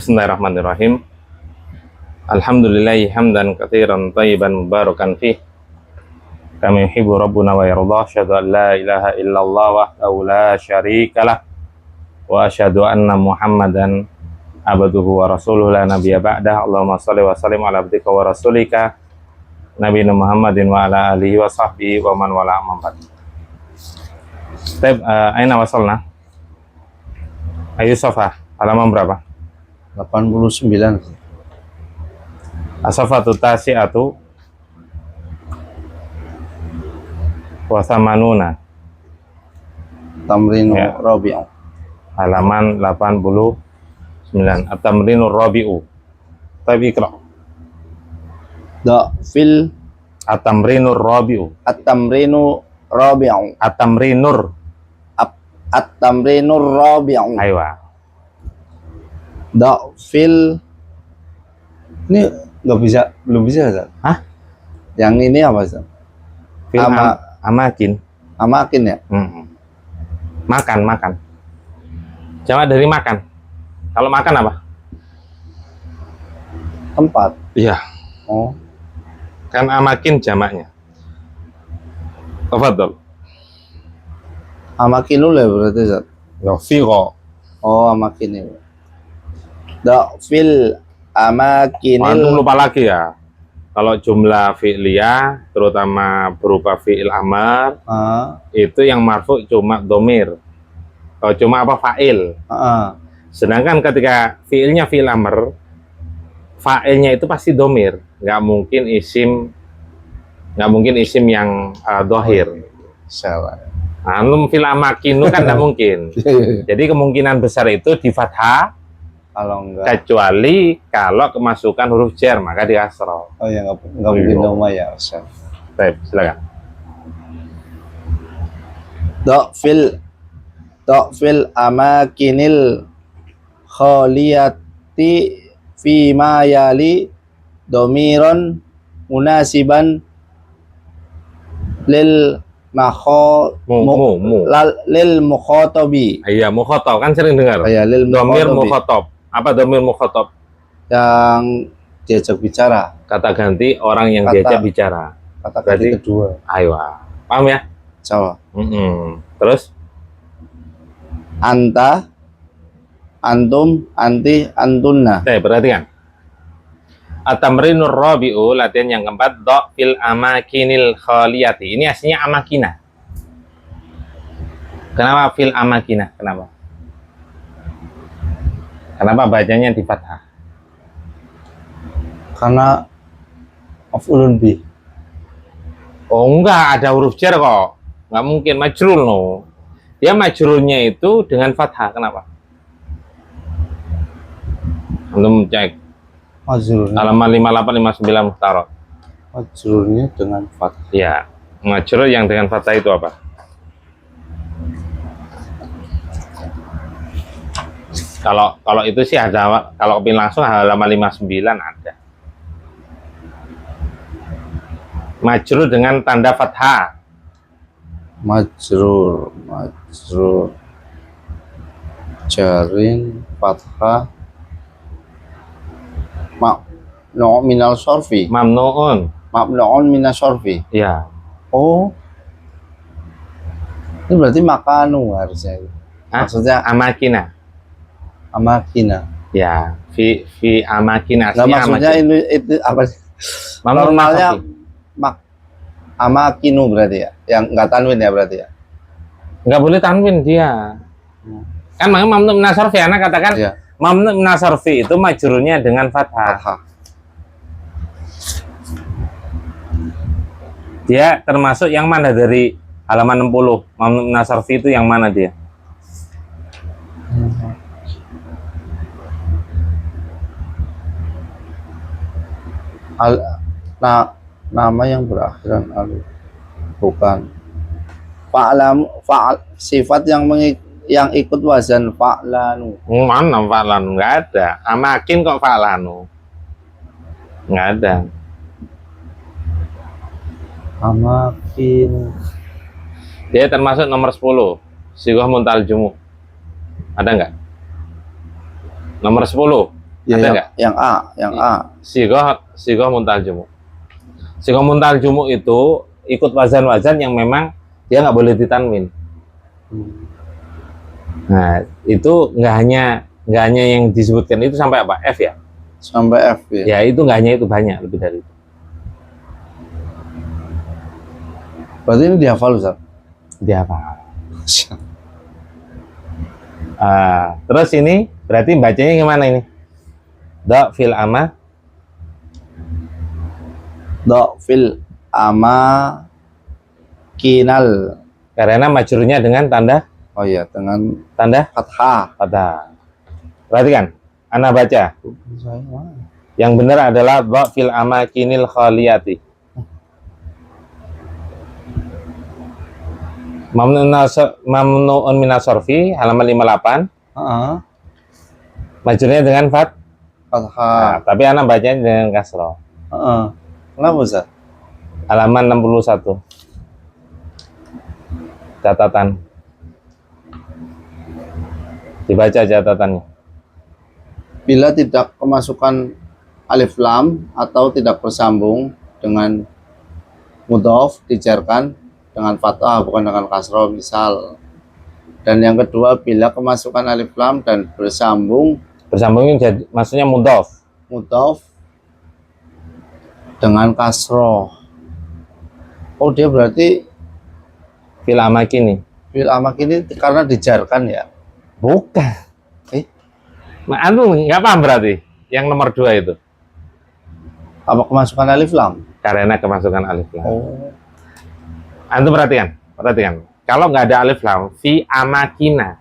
Bismillahirrahmanirrahim. Alhamdulillahi hamdan katsiran thayyiban mubarakan fih. Kama yuhibbu rabbuna wa yarda. Asyhadu an la ilaha illallah wahdahu la syarikalah wa asyhadu anna Muhammadan abduhu wa rasuluhu la nabiyya ba'dah. Allahumma shalli wa sallim ala abdika wa rasulika Nabi Muhammadin wa ala alihi wa sahbihi wa man wala amma ba'd. Aina wasalna? Ayu Safa, halaman berapa? 89. Asafatu tasi'atu wa thamanuna. Tamrinu Ya. Rabi'u. Halaman 89. At-tamrinur rabi'u. Tapi ikra. Fil At-tamrinur rabi'u. at-tamrinu Rabi'u. At-tamrinur. At-tamrinur Rabi'u. Aywa. Fil ini belum bisa Ustaz. Hah? Yang ini apa Ustaz? Fil Ama- amakin. Amakin ya? Makan. Jamak dari makan. Kalau makan apa? Tempat. Iya. Oh, Kan amakin jamaknya. Tafadhol. amakinul ya berarti Ustaz. Ya fiqo. Oh, amakin itu. Fil Antum amakinil. lupa lagi ya. Kalau jumlah fi'liyah, terutama berupa fi'il amar, itu yang marfu cuma domir. Kalau cuma apa fa'il. Sedangkan ketika fi'ilnya fi'il amr, fa'ilnya itu pasti domir. Nggak mungkin isim yang dohir. Salah. Antum fil amakinu kan nggak mungkin. Jadi kemungkinan besar itu di fathah, Kalau enggak, kecuali kalau kemasukan huruf jar maka di kasroh. oh ya enggak mungkin nama ya Ustaz. Baik, silakan. Fil amakinil khaliyati fi ma yali domiron munasiban lil lil mukhatabi. Iya, mukhotob kan sering dengar. Ya, lil Domir mukhatabi mukhotob. Apa domir mukhotob? yang diajak bicara, Kata ganti orang yang Kata- diajak bicara. kata Berarti- kedua. Ayo, paham ya? Insyaallah. Terus Anta, antum, anti, antunna. perhatikan. At-tamrinur rabi'u, latihan yang keempat, fil amakinil khaliyati. Ini aslinya amakina. Kenapa fil amakina? Kenapa bacanya di fathah? Karena maf'ulun bih. Oh enggak, ada huruf jar kok. Enggak mungkin, majrul no. Dia majrulnya itu dengan fathah. Kenapa? Antum cek Majrurnya, halaman 5859 Muhtarat. majrurnya dengan fathah. Ya, majrul yang dengan fathah itu apa? Kalau itu sih ada, kalau pin langsung halaman 59 ada. Majrur dengan tanda fathah. Majrur, jarin, fathah, ma'nu minal sorfi, Mamnuun. ma'nu'un minal sorfi. Ya. Oh, ini berarti makanu harusnya. Hah? Maksudnya Amakina. amakina. Ya, fi amakina. Nah, Aslinya maksudnya amakin. itu apa sih? Mamnuun Normalnya nasabi. amakinu berarti ya, yang enggak tanwin ya berarti ya. Nggak boleh tanwin dia. Kan makanya mamnu minasarfi, anak katakan Iya. mamnu minasarfi itu majrurnya dengan fathah. Fathah. Dia termasuk yang mana dari halaman 60? Mamnu minasarfi itu yang mana dia? Nama yang berakhiran alif, bukan sifat yang ikut wazan fa'lanu. Mana fa'lanu? Nggak ada. Amakin kok fa'lanu? Nggak ada. Amakin. Dia termasuk nomor 10. Sighah muntal jumu. Ada nggak? Nomor 10. Ya, Ada nggak? yang A. Sigoh muntal jumu. Sigoh muntal jumu itu ikut wazan-wazan yang memang dia nggak boleh ditanwin. Nah, itu nggak hanya yang disebutkan itu sampai apa? F ya? Sampai F ya. Ya, itu nggak hanya itu, banyak lebih dari itu. Berarti ini dihafal Ustaz. Dia apa? Terus ini berarti bacanya gimana ini? Do fil ama. Do fil ama kinal. Karena majrurnya dengan tanda Oh iya, dengan fathah. fathah. Perhatikan, ana baca. Yang benar adalah do fil amakinil khaliyati. Mamnu'un minas sarfi halaman 58. Majrurnya dengan fathah. Nah, tapi anak bacanya dengan kasroh. Kenapa Ustaz? Halaman 61. Catatan. Dibaca catatannya. Bila tidak kemasukan alif lam atau tidak bersambung dengan mudhof dijarkan dengan fathah bukan dengan kasroh misal. Dan yang kedua, bila kemasukan alif lam dan bersambung Jadi maksudnya mudhof dengan kasroh. Oh, dia berarti fil amakini. fil amak ini karena dijarkan ya. Bukan. Antum nggak paham berarti yang nomor 2 itu. Apa kemasukan alif lam? Karena kemasukan alif lam. Oh. Antum perhatikan. Kalau nggak ada alif lam, fi amakina.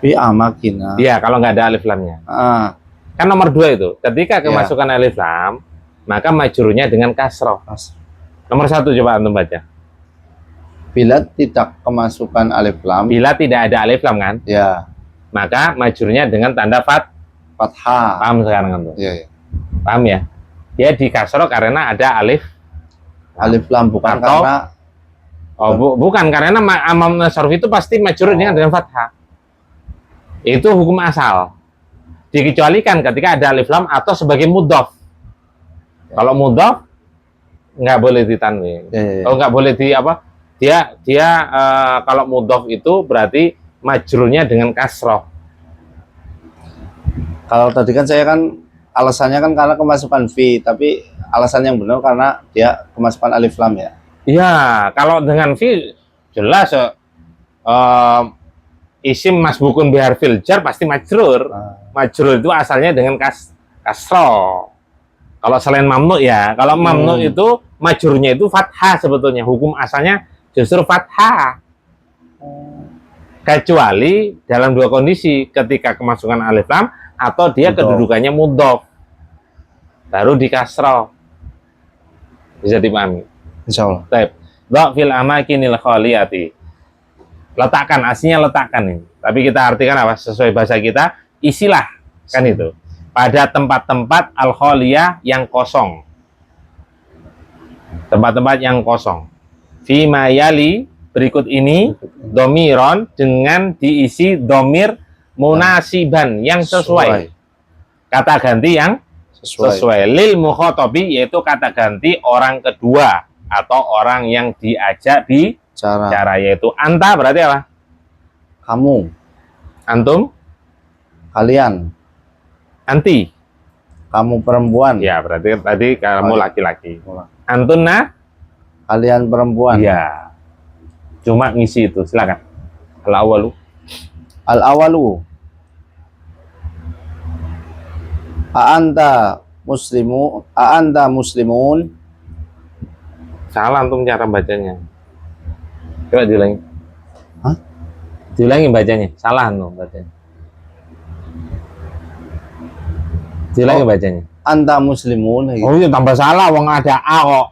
Fi amakina. Iya, kalau nggak ada alif lamnya. Kan nomor 2 itu. Ketika kemasukan alif lam, maka majrurnya dengan kasroh. Nomor 1 coba antum baca. Bila tidak kemasukan alif lam. Bila tidak ada alif lam kan? Ya. Maka majrurnya dengan tanda fathah. Paham sekarang antum? Iya. Paham ya? Dia di kasroh karena ada alif lam bukan atau, karena bukan karena amam nasarf itu pasti majrur dengan fathah. Itu hukum asal. Dikecualikan ketika ada alif lam atau sebagai mudhof. Kalau mudhof nggak boleh ditanwin. Oh, nggak boleh di apa? Dia kalau mudhof itu berarti majrurnya dengan kasroh. Kalau tadi kan saya kan alasannya kan karena kemasukan fi, tapi alasan yang benar karena dia kemasukan alif lam ya. Iya, kalau dengan fi jelas isim masbukun biharfil jar pasti majrur. Majrur itu asalnya dengan kasroh. Kalau selain mamnu ya, kalau mamnu itu majrurnya itu fathah sebetulnya. Hukum asalnya justru fathah. Kecuali dalam 2 kondisi, ketika kemasukan alif lam atau dia kedudukannya mudhof. Baru di kasroh. Bisa dipahami. Insyaallah. Baik. Dha fil amakinil khaliyati. Letakkan, aslinya letakkan ini. Tapi kita artikan apa? Sesuai bahasa kita, isilah. Kan itu. Pada tempat-tempat al-khaliyah yang kosong. Tempat-tempat yang kosong. Fi mayali berikut ini domiron dengan diisi domir munasiban yang sesuai. Kata ganti yang sesuai. Lil mukhatabi yaitu kata ganti orang kedua atau orang yang diajak bicara, yaitu anta berarti apa? Kamu. Antum? Kalian. Anti. Kamu perempuan. Ya, berarti tadi kamu laki-laki. Antunna? Kalian perempuan. Ya. Cuma ngisi itu, silakan. Al-awalu. Al-awalu. A'anta muslimun. Salah antum cara bacanya. Coba diulangi. Hah? Diulangi bacanya. Salah antum bacanya. Diulangi bacanya. Anta muslimun. Oh iya, tambah salah, wong ada A kok.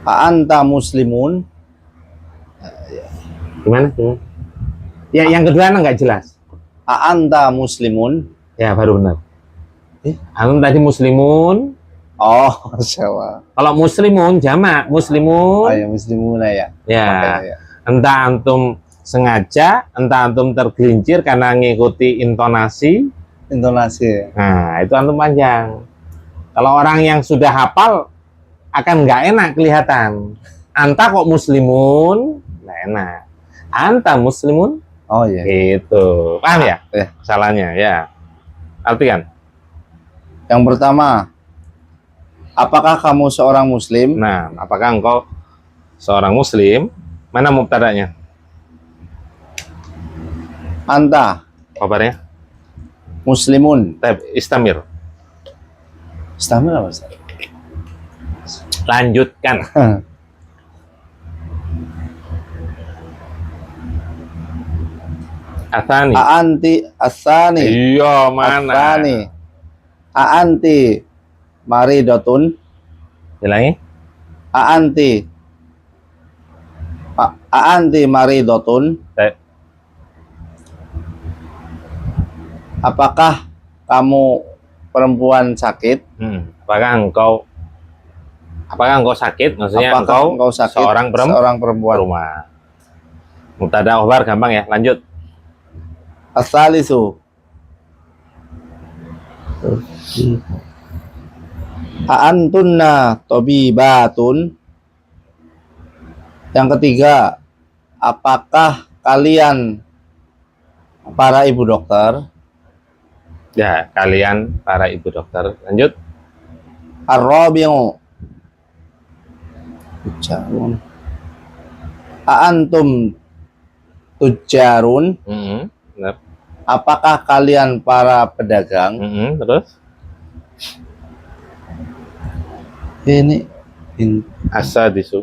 Anta muslimun. Gimana? Ya, yang kedua nggak jelas. Anta muslimun. Ya, baru benar. Antum tadi muslimun. Oh, salah. Kalau muslimun jamak muslimun. Ayo muslimun ya. Ya. Okay, ya. Entah antum sengaja, entah antum tergelincir karena ngikuti intonasi. Nah, itu antum panjang. Kalau orang yang sudah hafal akan nggak enak kelihatan. Anta kok muslimun? Nggak enak. Anta muslimun? Oh iya. Itu. Paham ya? Ya. Salahnya ya. Artikan. Yang pertama, apakah kamu seorang muslim? Nah, apakah engkau seorang muslim? Mana mubtada'nya? Anta Kabarnya? muslimun. Tab istamir. Istamil apa Ustaz? Lanjutkan. Atsani. Aanti asani. Iya, mana? Asani. Aanti maridotun. Bilangi. Aanti maridotun. Apakah kamu perempuan sakit? Apakah engkau sakit? Maksudnya Apakah engkau sakit? seorang perempuan. rumah. Mubtada khobar gampang ya. Lanjut. Asalisu. Aantunna tobibatun. Yang ketiga, apakah kalian para ibu dokter? Ya, kalian para ibu dokter. Lanjut. Ar-rabi'u. Tujarun. Aantum tujarun. Benar. Apakah kalian para pedagang? Terus. Ini As-sadisu.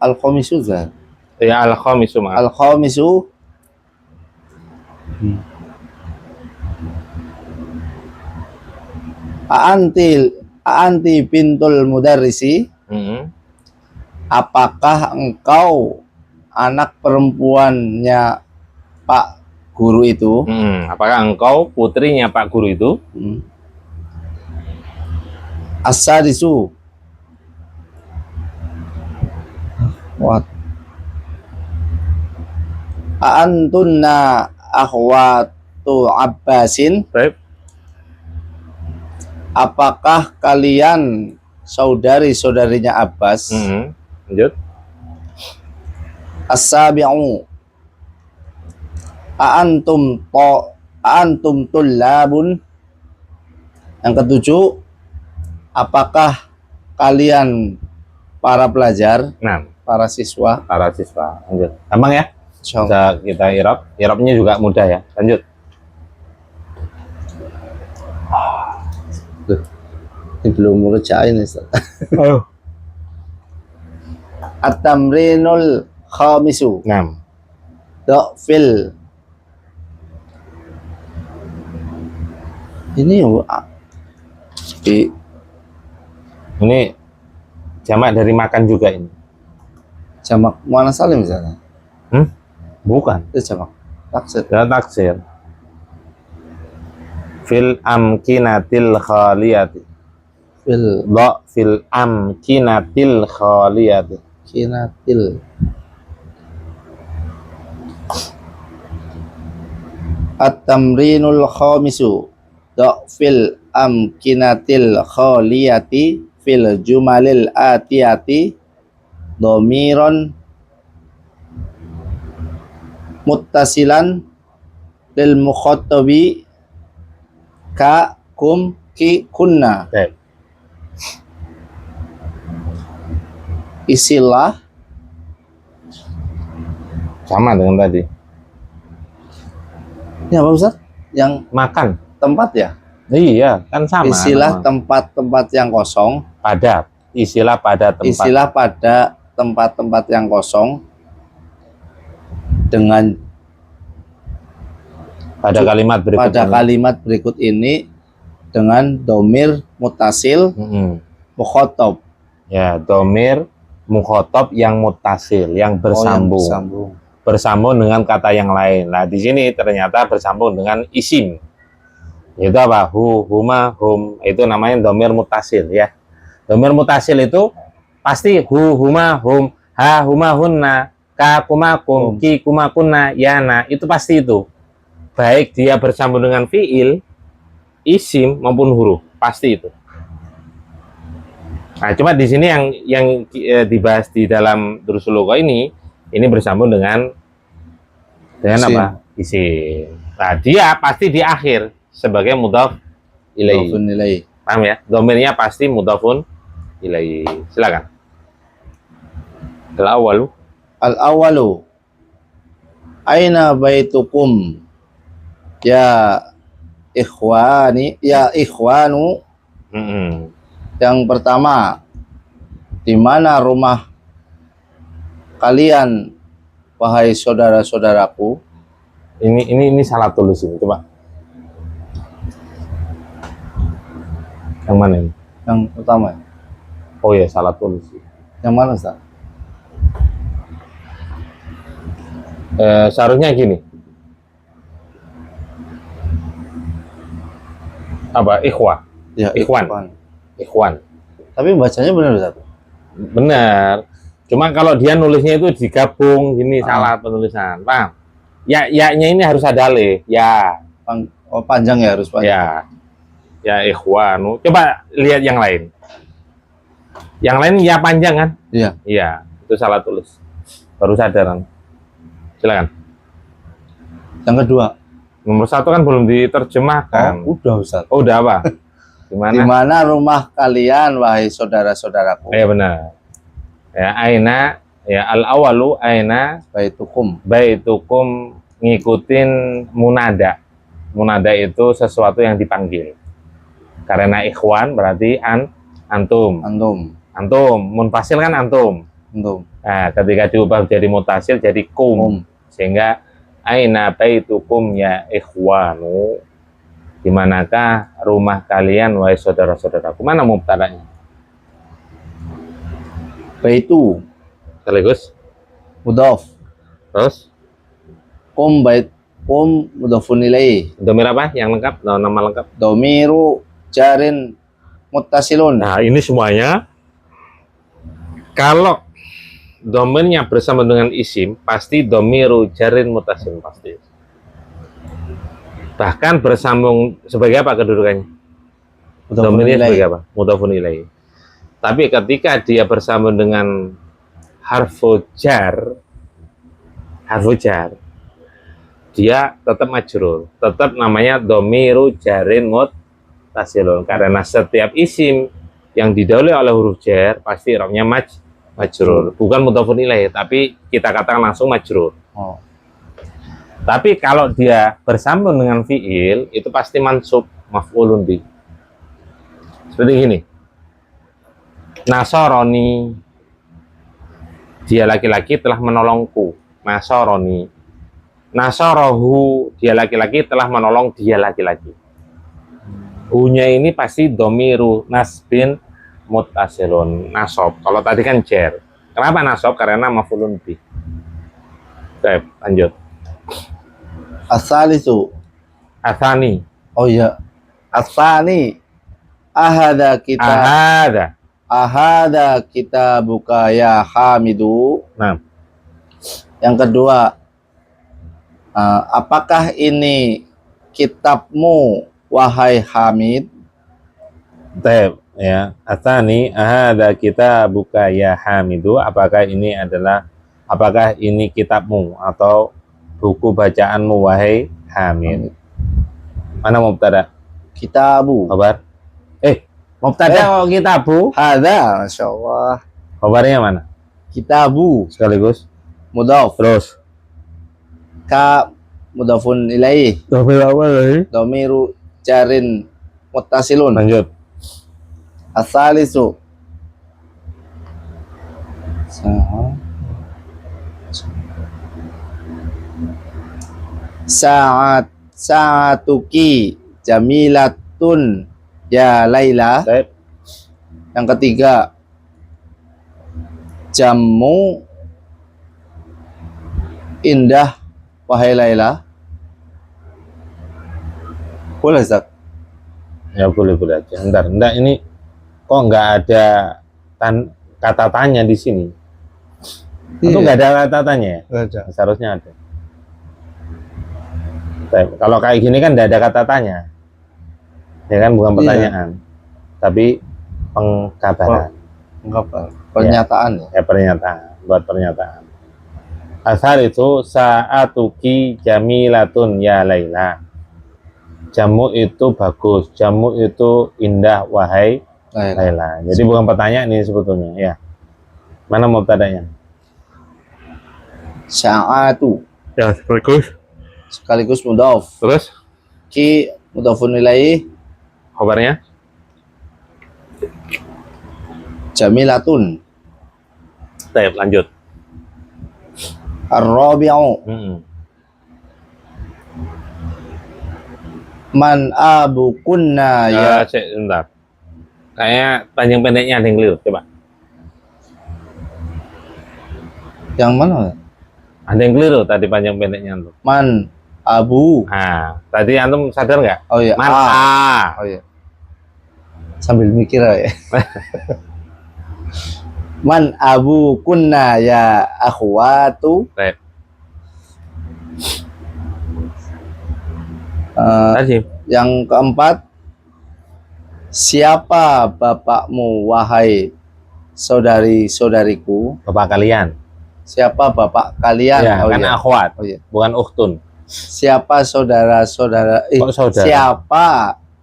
al-khamisu. Ya, al-khamisu. Al-khamisu. Aanti pintul mudarrisi. Apakah engkau anak perempuannya Pak Guru itu? Apakah engkau putrinya Pak Guru itu? As-sadisu. What? Aantunna akhwatu Abbasin. Baik. Apakah kalian saudari-saudarinya Abbas? Lanjut. As-sabi'u. Aantum tullabun. Yang ketujuh, apakah kalian para pelajar? Nah, Para siswa? para siswa. Lanjut. Gampang ya? Insyaallah. Bisa kita i'rab. I'rabnya juga mudah ya. Lanjut. Ini belum mengerjain Ustaz. At-tamrinul khamisu. Nah, Fil. Ini ini jamak dari makan juga ini. jamak muannas salim misalnya. Bukan. Itu jamak taksir. Ya, taksir. Fil amkinatil khaliyati. Fil amkinatil khaliyati. Kinatil. At-tamrinul khamisu. Fil amkinatil khaliyati fil jumalil atiyati domiron muttasilan lil mukhattabi ka kum ki kunna. Baik. Isilah Sama dengan tadi. ini apa Ustaz? Yang Makan. tempat ya? Iya, kan sama. Isilah nama. tempat-tempat yang kosong. Pada. Istilah pada tempat. Istilah pada tempat-tempat yang kosong dengan Pada kalimat berikut pada ini. kalimat berikut ini dengan domir mutasil mukhotob. Ya, domir mukhotob yang mutasil, yang bersambung. Bersambung dengan kata yang lain. Nah, di sini ternyata bersambung dengan isim. Itu apa? Hu, huma, hum. Itu namanya domir mutasil ya. Domir mutasil itu pasti hu, huma, hum, ha, huma, hunna. ka kumakum, ki kumakuna, yana, itu pasti itu. Baik dia bersambung dengan fiil, isim maupun huruf, pasti itu. Nah, cuma di sini yang dibahas di dalam Durusul Lughah ini bersambung dengan Isim. apa? Isim. Nah, dia pasti di akhir sebagai mudhaf ilaihi. Mudhafun ilaihi. Paham ya? Domirnya pasti mudhafun ilaihi. Silakan. Al-awwalu. Al-awwalu. Aina baitukum? Ya ikhwani, ya ikhwanu. Yang pertama, di mana rumah kalian, wahai saudara-saudaraku? Ini salah tulis ini, coba. Yang mana ini? Yang pertama. Oh ya, salah tulis. Yang mana, Ustaz? Seharusnya gini. Apa? Ikhwah. Ya, Ikhwan. Ikhwan. Tapi bacanya benar, Ustaz? Benar. Cuma kalau dia nulisnya itu digabung gini, salah penulisan. Paham? Ya-nya ini harus ada alif. Ya. Panjang ya, harus panjang. Ya. Ya ikhwanu. Coba lihat yang lain. Yang lain ya panjang kan? Iya. Iya, itu salah tulis. Baru sadar. Silakan. Yang kedua. Nomor 1 kan belum diterjemahkan. Udah, Ustaz. Oh, udah apa? Di mana rumah kalian, wahai saudara-saudaraku? Ya benar. Ya aina, ya al-awalu aina baitukum ngikutin munada. Munada itu sesuatu yang dipanggil. Karena ikhwan berarti antum. Munfasil kan antum. Nah, ketika diubah jadi mutasil jadi kum. Sehingga aina baitukum ya ikhwanu. Di manakah rumah kalian wahai saudara-saudaraku? Mana mubtada'nya? Baitu Sekaligus mudhaf. terus Kum mudhafun ilaihi. domir apa yang lengkap? Nama lengkap? Domiru jarin muttasilun. Nah, ini semuanya kalau domirnya bersama dengan isim pasti domiru jarin mutasil pasti. Bahkan bersambung sebagai apa kedudukannya? Domirnya sebagai apa? Mudhafun ilaihi. Tapi ketika dia bersambung dengan harfu jar, dia tetap majrur, tetap namanya domiru jarin muttasilun. Karena setiap isim yang didahului oleh huruf jar pasti i'rabnya majrur, bukan mudhafun ilaihi, tapi kita katakan langsung majrur. Tapi kalau dia bersambung dengan fiil itu pasti mansub, maf'ulun bih. Seperti gini. Nasaroni, dia laki-laki telah menolongku. Nasaroni. Nasarahu, dia laki-laki telah menolong dia laki-laki. Hu-nya ini pasti domiru nasbin muttasilun, nasob. Kalau tadi kan jar. Kenapa nasob? Karena maf'ulun bih. Baik, lanjut. Asalisu. Asani. Oh iya. Asani. Ahada kita buka ya Hamidu. Nah. Yang kedua, apakah ini kitabmu, wahai Hamid? Baik, ya. Asani ahada kita buka ya Hamidu. Apakah ini kitabmu atau buku bacaanmu, wahai Hamid? Mana mubtada? Kitabu. Khabar? Mubtada kitabu? Hada, Masya Allah. Khabarnya mana? Kitabu. Sekaligus? Mudhaf. Terus? Ka mudhafun ilaihi. Domir apa lagi? Domiru jarin muttasilun. Lanjut. Asalisu. Sa'atuki jamilatun ya Laila. Baik. Yang ketiga, jammu indah, wahai Laila. Boleh, Zak? Ya boleh aja. Entar ini kok nggak ada kata tanya di sini. Itu Iya. nggak ada kata-katanya ya? Nggak ada. Seharusnya ada. Kalau kayak gini kan nggak ada kata-katanya. Ya kan, bukan Iya. pertanyaan. Tapi pengkabaran. Enggak apa. Pernyataan ya. Pernyataan. Buat pernyataan. Asal itu saatuki jamilatun ya Laila. Jamu itu bagus. Jamu itu indah wahai Laila. Jadi bukan pertanyaan ini sebetulnya. Ya. Mana mubtada'nya? Sa'atu Ya, bagus. sekaligus mudhaf. Terus Ki mudhafun ilaih kabarnya? jamilatun. Baik, lanjut. Ar-rabi'u man abu kunna ya. Sebentar. Kayak panjang pendeknya ada yang keliru. Coba. Yang mana? Ada yang keliru tadi panjang pendeknya antum. Man abu. Nah, tadi antum sadar nggak? Oh iya. Man Oh iya. Sambil mikir ya. Man abu kunna ya akhwatu. Baik. Tadi. Yang keempat, siapa bapakmu wahai saudari-saudariku? Bapak kalian. Siapa bapak kalian? Ya, Oh kan iya. akhwat, Oh iya. bukan ukhtun. Siapa saudara-saudara? Kok saudara? Siapa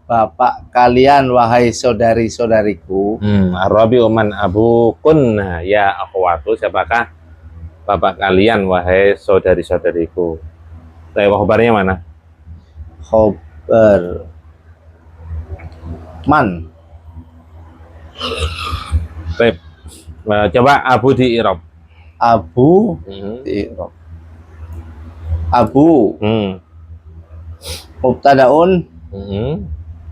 bapak kalian wahai saudari-saudariku? Arabi man abu kunna ya akhwatu. Siapakah bapak kalian wahai saudari-saudariku? Tapi kabarnya mana? Khobar man. Baik. Coba abu di Irab. Abu I'rab. Abu mubtadaun.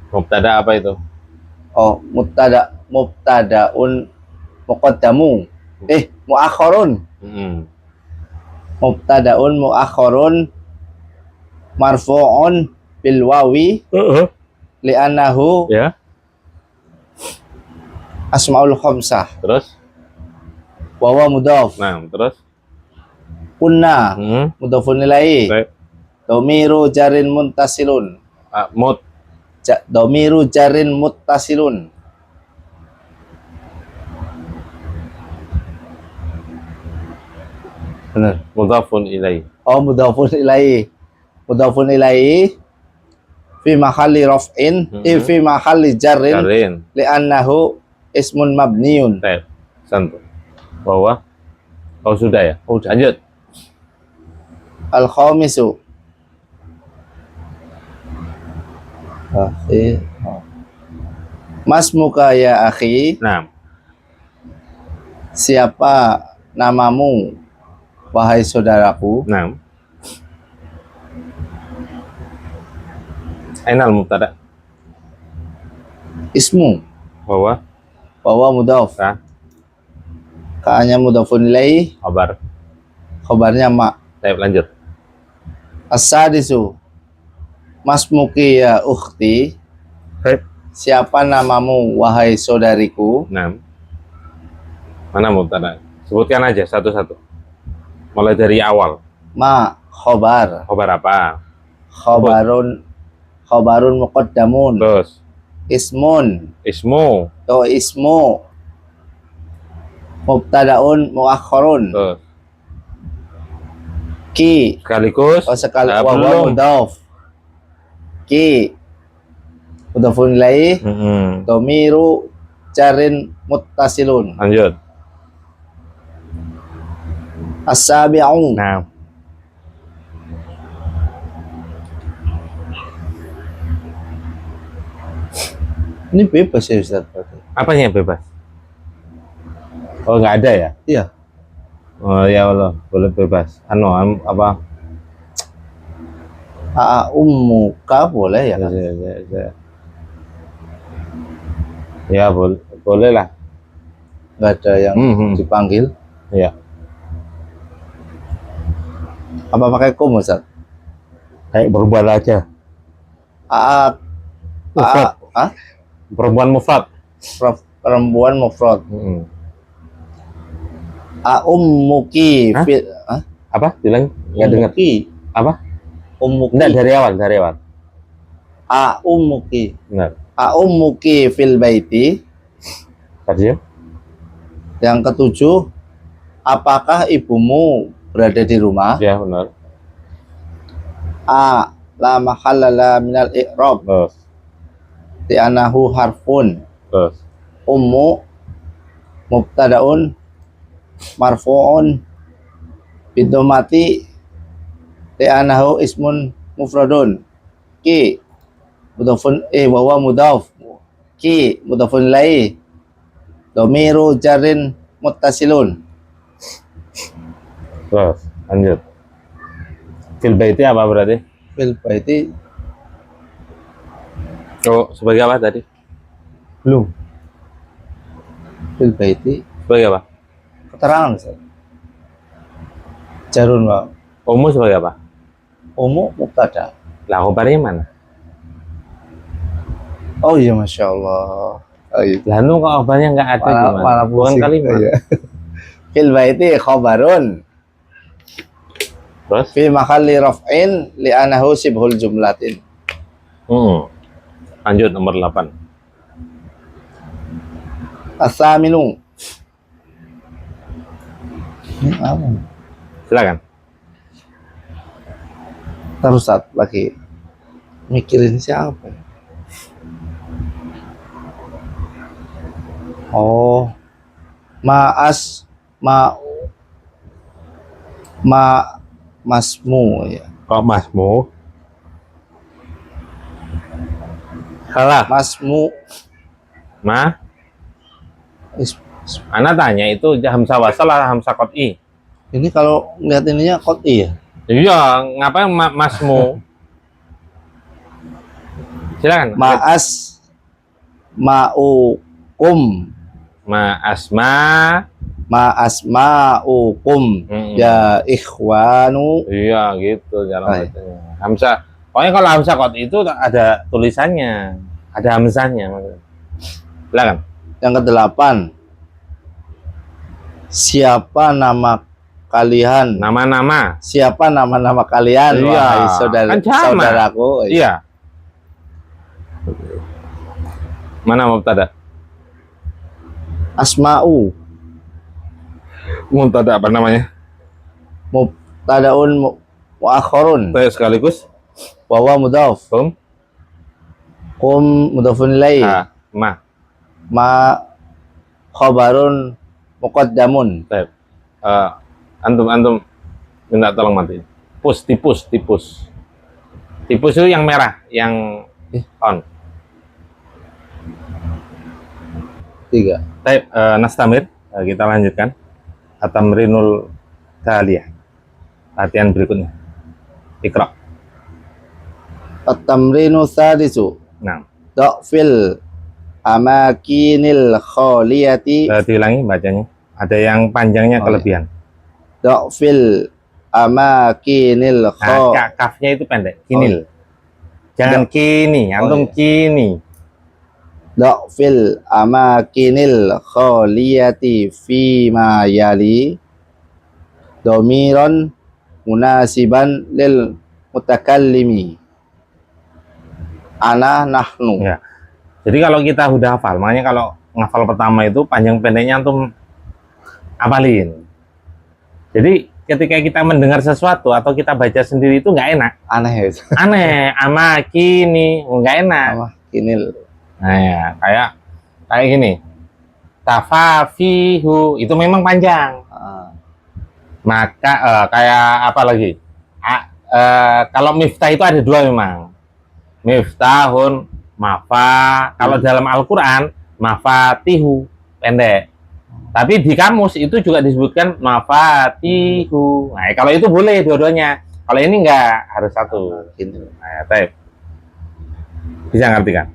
Mubtada apa itu? Oh, mubtadaun muqaddamu. Muakhirun. Mubtadaun muakhirun marfu'un bil wawi li'annahu Ya. asmaul khamsah. Terus? Wa huwa mudhaf. Nah, terus? Kunna mudhafun ilaih. Baik. Domiru jarin muntasilun. Mut. Domiru jarin muttasilun. Benar. Mudhafun ilaih. Oh, mudhafun ilaih. Mudhafun ilaih fi mahalli raf'in fi mahalli jarrin Karin. li'annahu ismun mabniun. Baik. Santu. Bahwa. Oh sudah ya? Udah. Lanjut. Al-khamisu Mas muka ya akhi. Nah. Siapa namamu wahai saudaraku? Nah. Ainal mubtada. Ismu Bahwa. mudhaf. Nah. Ka'anya mudhafun ilaih. Kabar. Khabarnya ma. Baik, lanjut. As-sadisu Masmuki ya ukhti. Baik. Siapa namamu wahai saudariku? Nah. Mana mubtada? Sebutkan aja satu-satu. Mulai dari awal. Ma khobar. Kabar apa? Khobarun muqaddamun. Terus. Ismun. Ismu. Ismu mubtadaun muakhirun. Terus. Ki Sekaligus. sekali Ah, wa belum. mudhaf. Ki mudhafun ilaih. Domiru jarin muttasilun. Lanjut. As-sabi'u Nah. ini bebas ya Ustaz. Apanya yang bebas? Oh, nggak ada ya? Iya. Oh ya Allah, boleh bebas. Apa? Ummuka boleh ya kan? Ya, boleh lah. Nggak ada yang dipanggil. Ya. Apa pakai kum Ustaz? Kayak berubah aja. Mufrad. Perempuan mufrad. Perempuan mufrad. Ummuki Hah? fil Apa? Bilang nggak dengar. Ummuki. Apa? Ummuki. Enggak, dari awal, dari awal. Ummuki. Benar. Ummuki fil baiti. Terjemah. Yang ketujuh, apakah ibumu berada di rumah? Ya, benar. La mahallala minal i'rab Terus, li'annahu harfun. terus. Ummu mubtadaun marfu'un bidomati li'annahu ismun mufradun. Ki mudhafun wa huwa mudhaf. Ki mudhafun ilaihi. Domiru jarin muttasilun. Terus, lanjut. Fil baiti apa berarti? Fil baiti Oh, sebagai apa tadi? Belum. fil baiti Sebagai apa? keterangan Ustaz. Jarun wa Ummu sebagai apa? ummu mubtada. Lah, khobarnya mana? Oh iya, masya Allah. Oh, iya. Lah, nu kok khobarnya nggak ada gimana? Bukan pusing. kalimat. Iya. Fil baiti khabarun Terus? fi mahalli raf'in li'annahu sibhul jumlatin. Lanjut nomor 8. As-saminu. Apa? Silakan. Terus lagi mikirin siapa? Oh, masmu ya. Kok masmu? Salah. Masmu Ma? is- Ana tanya itu hamzah wasal atau hamzah qat'i? ini kalau lihat ininya qat'i ya. Iya, ngapain masmu? Silakan. Ma'ukum asma'ukum ya ikhwanu. Iya, gitu cara Hai. bacanya. Hamzah. Pokoknya kalau hamzah qat'i itu ada tulisannya, ada hamzahnya. Silakan. Yang kedelapan, siapa nama kalian? Nama-nama. Siapa nama-nama kalian? Iya, Wahai kan jamak. saudaraku. Iya. Mana mubtada? Asma'u Mubtada apa namanya? mubtadaun muakhirun Saya sekaligus. wa huwa mudhaf. Kum mudhafun ilaih. Ma khabarun muqaddamun. Baik. Antum minta tolong mati. Tipus. Tipus itu yang merah, yang on. 3. Baik, nastamir. Kita lanjutkan. Atamrinul taliyah. Latihan berikutnya. Iqra. At-tamrinu tsadisu. Nah, Da'fil amakinil khaliyati. diulangi bacanya. Ada yang panjangnya kelebihan. Da'fil amakinil Nah, kafnya itu pendek. Kinil. Jangan kini, antum kini. Da'fil amakinil khaliyati fima yali domiron munasiban lil mutakallimi ana nahnu. Ya. Jadi kalau kita udah hafal, makanya kalau ngafal pertama itu panjang pendeknya antum hafalin. Jadi ketika kita mendengar sesuatu atau kita baca sendiri itu nggak enak. Aneh itu. Aneh, amakini, nggak enak. Amakinil. Nah, ya, kayak gini. Tafafihu itu memang panjang. Maka kayak apa lagi? Kalau miftah itu ada dua memang. Miftahun, mafa. Kalau dalam Al-Qur'an, mafatihu pendek. Tapi di kamus itu juga disebutkan mafatihu. Nah, kalau itu boleh dua-duanya. Kalau ini enggak, harus satu. Nah, baik. Bisa ngerti kan?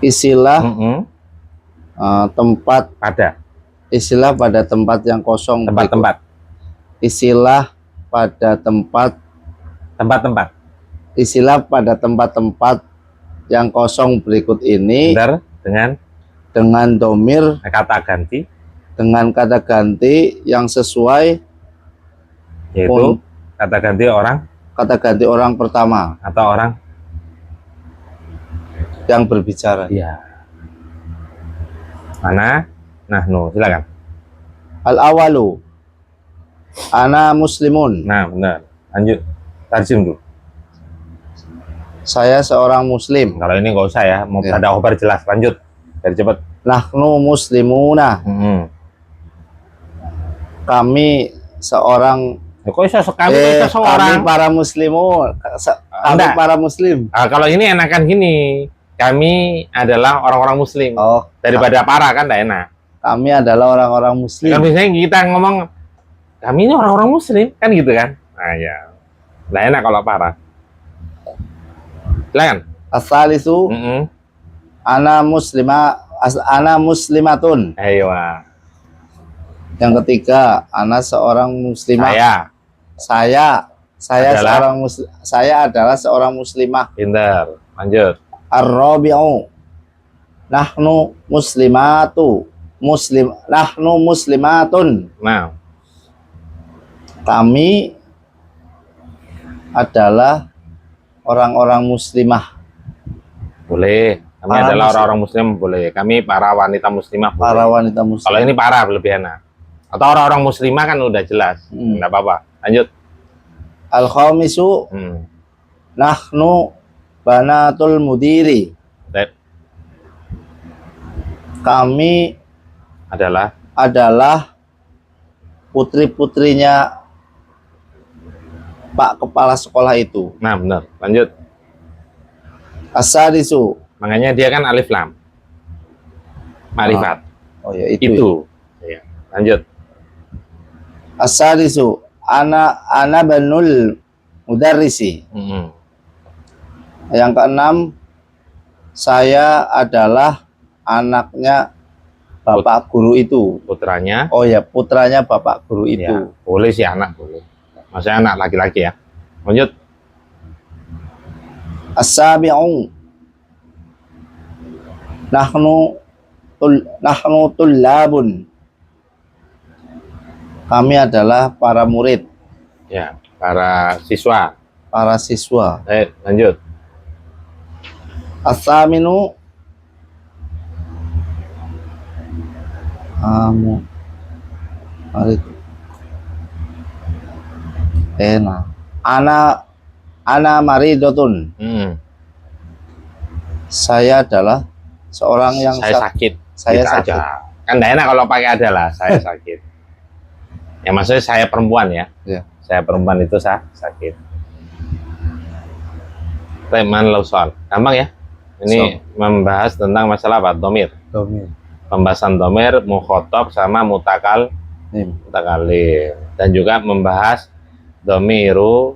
Istilah tempat Pada istilah pada tempat yang kosong. tempat-tempat. Istilah pada Tempat-tempat. istilah pada tempat-tempat yang kosong berikut ini Benar dengan dengan domir kata ganti. dengan kata ganti yang sesuai Yaitu kata ganti orang kata ganti orang pertama atau orang. yang berbicara. Iya. Mana? Nahnu, silakan. Al-awalu ana muslimun. Nah, benar. Lanjut. Tarjim dulu. Saya seorang muslim. Kalau ini nggak usah ya, mau Ya. ada khobar jelas. Lanjut. Biar cepet. Nahnu muslimuna. Kami seorang Ya, kok bisa kami bisa kami seorang? para muslimun. Kami Enggak. para muslim. Kalau ini enakan gini. Kami adalah orang-orang muslim. Oh, Daripada para kan enggak enak. kami adalah orang-orang Kan muslim. biasanya kita ngomong kami ini orang-orang muslim kan gitu kan. Nah, ya. Enggak enak kalau para. Silakan. Asalisu ana muslimatun. Ayo. Yang ketiga, ana seorang muslimah. Saya adalah- Saya adalah seorang muslimah. pintar. Lanjut. Ar-rabi'u nahnu muslimatun. Nah, Kami adalah orang-orang muslimah. boleh. Kami Para adalah muslim. orang-orang muslim boleh. Kami para wanita muslimah boleh. Para wanita muslim. Kalau ini para lebih enak. Atau orang-orang muslimah kan udah jelas. Enggak apa-apa. Lanjut. Al-khamisu nahnu banatul mudiri. Baik. Kami adalah putri-putrinya Pak Kepala Sekolah itu. Nah, benar. Lanjut. As-sadisu. Makanya dia kan alif lam. Ma'rifat. Oh ya itu. Itu. Iya. Lanjut. As-sadisu ana banul mudarrisi. Yang keenam, saya adalah anaknya Bapak Guru itu. Putranya. Oh ya, putranya Bapak Guru itu. Ya, boleh sih anak boleh. Maksudnya anak laki-laki ya. Lanjut. As-sabi'u nahnu tullabun. Kami adalah para murid, Ya, para siswa. para siswa. Lanjut. As-saminu ana maridotun. Saya adalah seorang yang Saya sakit. Saya Gitu sakit. aja. Kan enggak enak kalau pakai adalah saya sakit. Ya maksudnya saya perempuan ya. Ya. Saya perempuan itu sakit. Teman lausal. Gampang ya. Ini membahas tentang masalah apa? Domir. Pembahasan domir, mukhotob sama mutakalim. Dan juga membahas domiru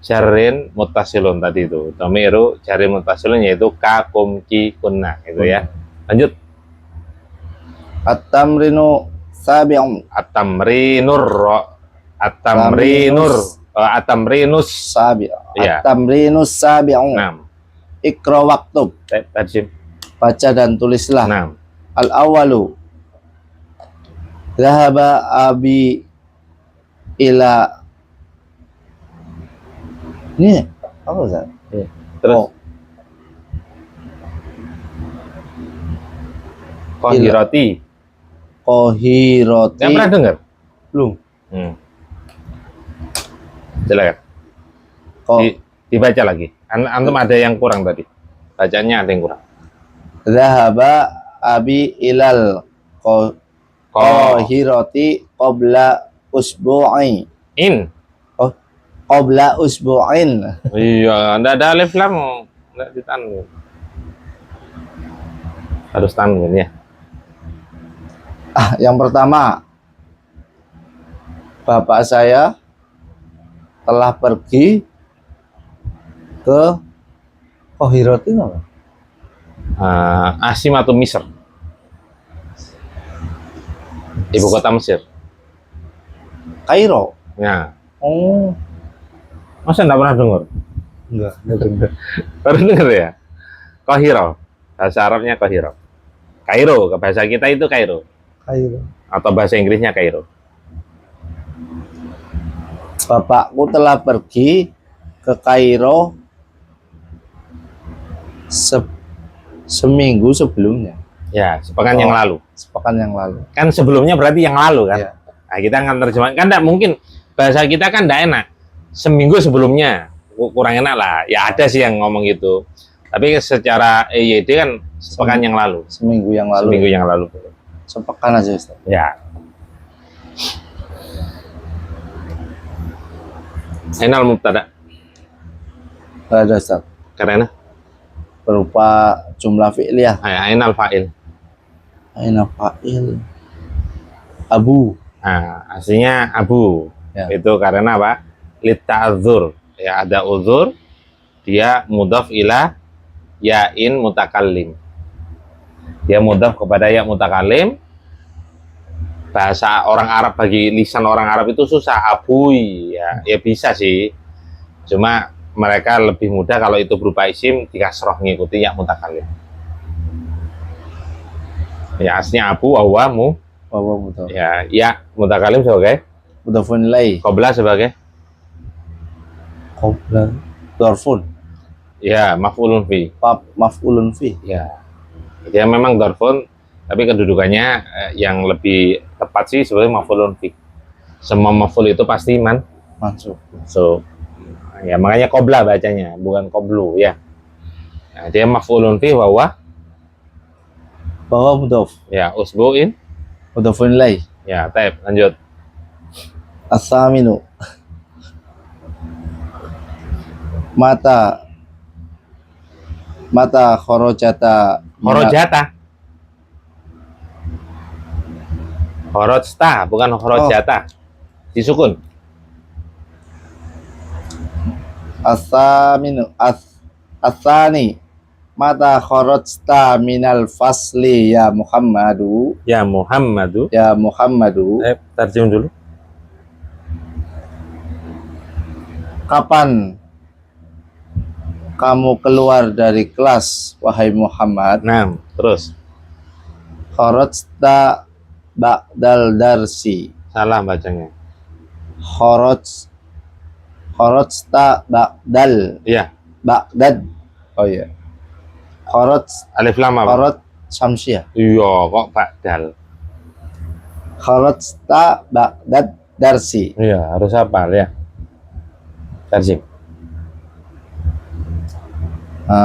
jarin mutasilun tadi itu. Domiru jarin mutasilun yaitu ka, kum, ki, kunna gitu ya. Lanjut. At-tamrinu sabi'un. At-tamrinus Sabi'un. Iya. At-tamrinus sabi'un. 6. Iqra waktub. Tarjim. Baca dan tulislah. 6. Al-awwalu dhahaba abi ila. Ini apa Ustaz? Terus Oh. Kohiroti. Kohiroti. Yang pernah dengar? Belum. Silakan. Dibaca lagi. Antum ada yang kurang tadi. Bacanya ada yang kurang. Dhahaba abi ilal kohiroti qabla usbu'i. Qabla usbu'in. Iya, enggak ada alif lam, enggak ditanwin. Harus tanwin ya. Yang pertama, bapak saya telah pergi ke Kohiroti apa? Asimatu Misr. Ibu kota Mesir. Kairo. Ya. Oh, Masa enggak pernah dengar? enggak dengar. Baru dengar ya? Kohiro. Bahasa Arabnya Kohiro. Kairo, ke bahasa kita itu Kairo. Kairo. Atau bahasa Inggrisnya Kairo. Bapakku telah pergi ke Kairo seminggu sebelumnya. Ya, sepekan yang lalu. Sepekan yang lalu. Kan sebelumnya berarti yang lalu kan? Iya. Nah, kita akan terjemahkan. Kan enggak mungkin, bahasa kita kan enggak enak. Seminggu sebelumnya, kurang enak lah. Ya ada sih yang ngomong gitu. Tapi secara EYD kan sepekan yang lalu. Seminggu yang lalu. Seminggu yang lalu. Sepekan aja, Ustaz. Ya. Ainal mubtada. Nggak ada, Ustaz. Karena Berupa jumlah fi'liyah. ainal fa'il. Aina fa'il. Abu. Nah, aslinya abu. Ya. Itu karena apa? Litta'adzur. Ya, ada uzur, dia mudhaf ila ya'in mutakallim. Dia mudhaf kepada ya mutakallim. Bahasa orang Arab, bagi lisan orang Arab itu susah. Abui, ya bisa sih. Cuma mereka lebih mudah kalau itu berupa isim dikasroh ngikuti ya mutakallim. Ya aslinya abu, awamu. Wawa betul. Ya mutakallim sebagai Mudhafun ilaih. qobla sebagai Qabla dorfun. ya maf'ulun fi. Maf'ulun fi. Ya, dia memang dorfun, tapi kedudukannya yang lebih tepat sih sebenarnya maf'ulun fi. Semua maf'ul itu pasti Masuk. so ya makanya qobla bacanya, bukan qoblu ya. Nah, dia maf'ulun fi wa Bahwa mudhaf. ya usbu'in. Mudhafun ilaih. Ya, taib, lanjut. As-saminu. Mata kharajata Kharajta, bukan kharajata. Disukun. As-saminu as-sani. Mata kharajta minal fasli ya Muhammadu. Ya Muhammadu. Ya Muhammadu. Terjem dulu. Kapan kamu keluar dari kelas, wahai Muhammad? Nah, terus. Kharajta ba'dal darsi. Salah bacanya. Kharajta ba'dal. Iya. Ba'dad. Oh iya. Alif lam apa? Kharaj samsiah. Iya, kok ba'dal. Kharajta ba'dad darsi. Iya, harus hafal ya. Terjem.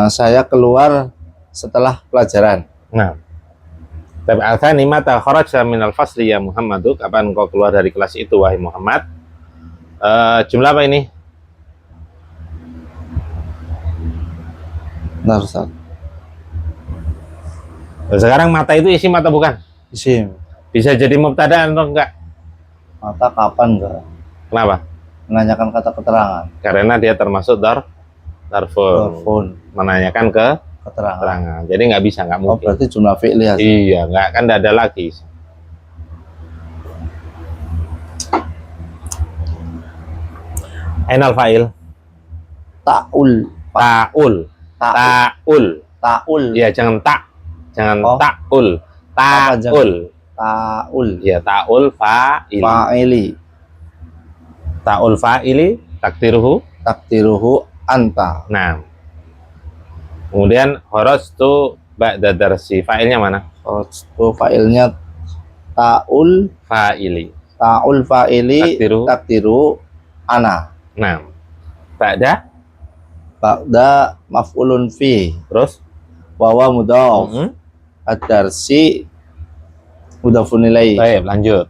Saya keluar setelah pelajaran. Nah, tapi al-thani mata kharajta minal fasli ya Muhammadu, kapan engkau keluar dari kelas itu wahai Muhammad? Jumlah apa ini? Nah, Ustaz. Sekarang mata itu isim atau bukan? Isim. Bisa jadi mubtada atau enggak? Mata kapan enggak? Kenapa? Menanyakan kata keterangan. Karena dia termasuk darfun. Dorfun. Menanyakan ke Keterangan. keterangan. Jadi nggak bisa, nggak Oh, mungkin. berarti jumlah fi'liyah. Iya, nggak, kan nggak ada lagi. Ainal fa'il. Ta'ul. Ta'ul. Ta'ul. Ta'ul. Ya, jangan tak. Jangan Oh. ta'ul. Apa Ta'ul. Ta'ul. Ya, ta'ul fa'ili. Fa'ili. Ta'ul fa'ili takdiruhu. Takdiruhu anta. Nah. Kemudian kharajtu ba'da darsi. Fa'ilnya mana? Itu fa'ilnya ta'ul. Fa'ili. Ta'ul fa'ili. Takdiruhu. Takdiru ana. Nah. Ba'da. Ba'da maf'ulun fi. Terus. Wawa mudhaf. Ad-darsi mudhafun ilaih. Baik, lanjut.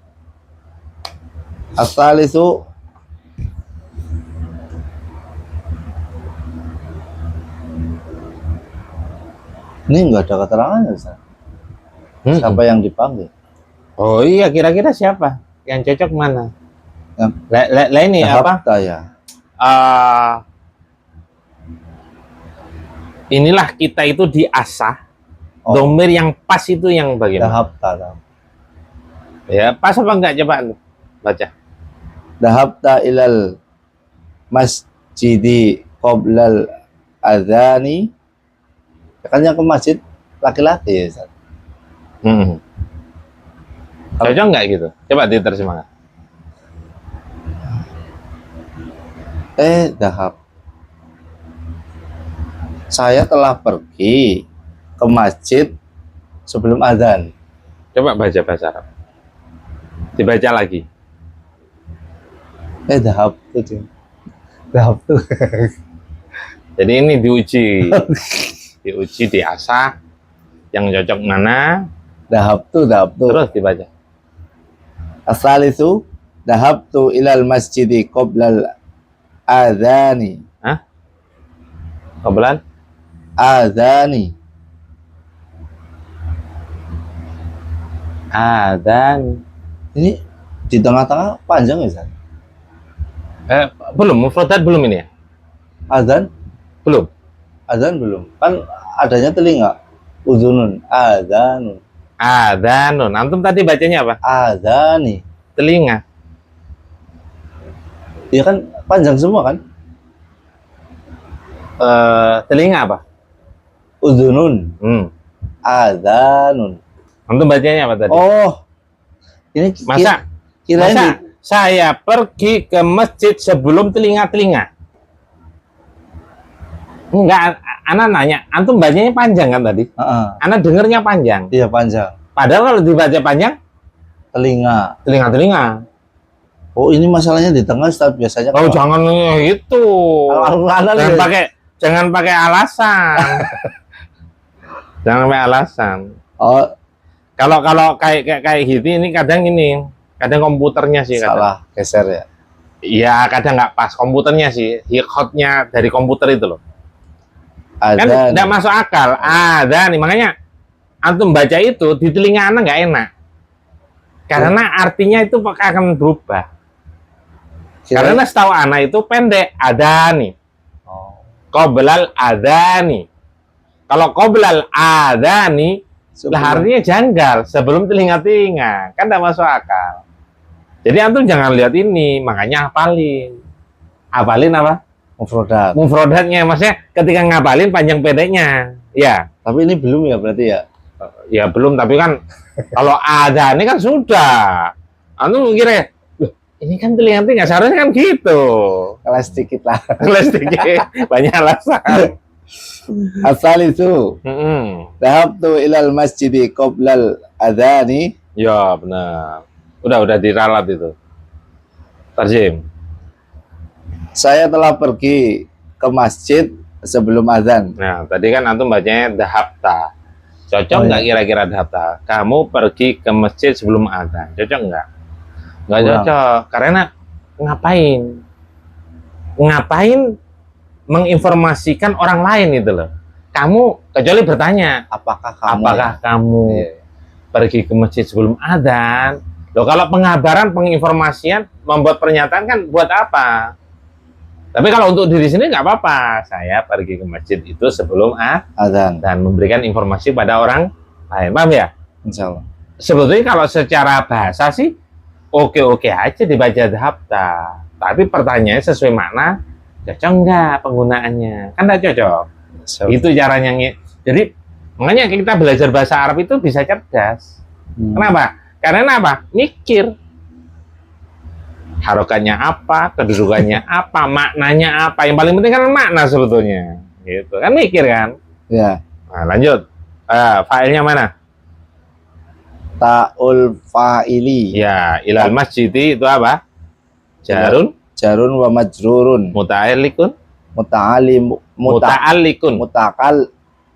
As-salisu ini enggak ada keterangannya, Ustaz. Siapa yang dipanggil? Oh iya, kira-kira siapa? Yang cocok mana? Yang- Lah ini apa? Dahabta ya. Inilah kita itu diasah. Oh. Domir yang pas itu yang bagaimana? Dahabta. Ya, pas apa enggak, coba lu baca. Dahabta ilal masjidi qoblal adzani. Kan yang ke masjid laki-laki ya, Ustaz. Hmm. Cocok nggak gitu? Coba diterjemahkan. Dahab. Saya telah pergi ke masjid sebelum azan. Coba baca bahasa Arab. Dibaca lagi. Dahab tuh. Dahab tuh. Jadi ini diuji. Diuji, diasah. Yang cocok mana? Dahab tuh. Terus dibaca. Asalisu dahabtu ilal masjidi qoblal adhani. Hah? Kebelan? Adhani. Adzan. Ini di tengah-tengah panjang ya, San? Belum, mufradat belum ini ya? Azan? Belum. Azan belum. Kan adanya telinga. Uzunun. Azanun. Adzanun. Antum tadi bacanya apa? Adhani. Telinga. Ya kan panjang semua kan? Telinga apa? Uzunun. Adhanun. Antum bacanya apa tadi? Oh. Ini Masa kirain saya pergi ke masjid sebelum telinga-telinga? Enggak, Ana nanya, antum bacanya panjang kan tadi? Ana dengernya panjang. Iya panjang. Padahal kalau dibaca panjang, Telinga. telinga-telinga. Oh ini masalahnya di tengah, Ustaz. Biasanya Oh, jangan itu. Jangan pakai alasan. Jangan pakai alasan. Oh, Kalau kayak gitu ini kadang komputernya sih kadang. salah geser ya. Iya, kadang nggak pas komputernya sih. Hotnya dari komputer itu loh. Kan Azan. nggak masuk akal. Ada nih, makanya antum baca itu di telinga anak nggak enak. Karena artinya itu akan berubah. Karena setahu anak itu pendek. Ada nih. Qoblal adani. Kalau qoblal adani, lah artinya janggal sebelum telinga-telinga. Kan nggak masuk akal. Jadi antum jangan lihat ini, makanya hafalin. Hafalin apa? Mufrodat. Mufrodatnya, maksudnya ketika ngapalin panjang pendeknya. Ya. Tapi ini belum ya berarti ya? Ya belum, tapi kan kalau ada ini kan sudah. Antum kira, ini kan telinga-telinga, seharusnya kan gitu. Kelas dikit lah. Kelas dikit, banyak alasan. Asal itu. Dahabtu ilal masjidi qoblal adhani. Ya benar. Udah diralat itu. Tarjim. Saya telah pergi ke masjid sebelum azan. Nah, tadi kan antum bacanya dahabta. Cocok nggak kira-kira dahabta? Kamu pergi ke masjid sebelum azan. Cocok nggak? Nggak cocok. Karena ngapain? Ngapain menginformasikan orang lain itu loh. Kamu kecuali bertanya, Apakah kamu pergi ke masjid sebelum azan? Loh, kalau pengabaran, penginformasian, membuat pernyataan kan buat apa? Tapi kalau untuk diri sendiri nggak apa-apa. Saya pergi ke masjid itu sebelum azan dan memberikan informasi pada orang lain. Paham ya? Insya Allah. Sebetulnya kalau secara bahasa sih oke-oke aja dibaca dahabta. Tapi pertanyaannya sesuai makna, cocok nggak penggunaannya? Kan nggak cocok. Itu caranya. Jadi makanya kita belajar bahasa Arab itu bisa cerdas. Kenapa? Karena apa? Mikir. Harokatnya apa, kedudukannya apa, maknanya apa. Yang paling penting kan makna sebetulnya. Gitu kan, mikir kan? Ya. Nah, lanjut. Failnya mana? Ta'ul fa'ili. Ya, ilal masjidi itu apa? Jarun wa majrurun. muta'alliqun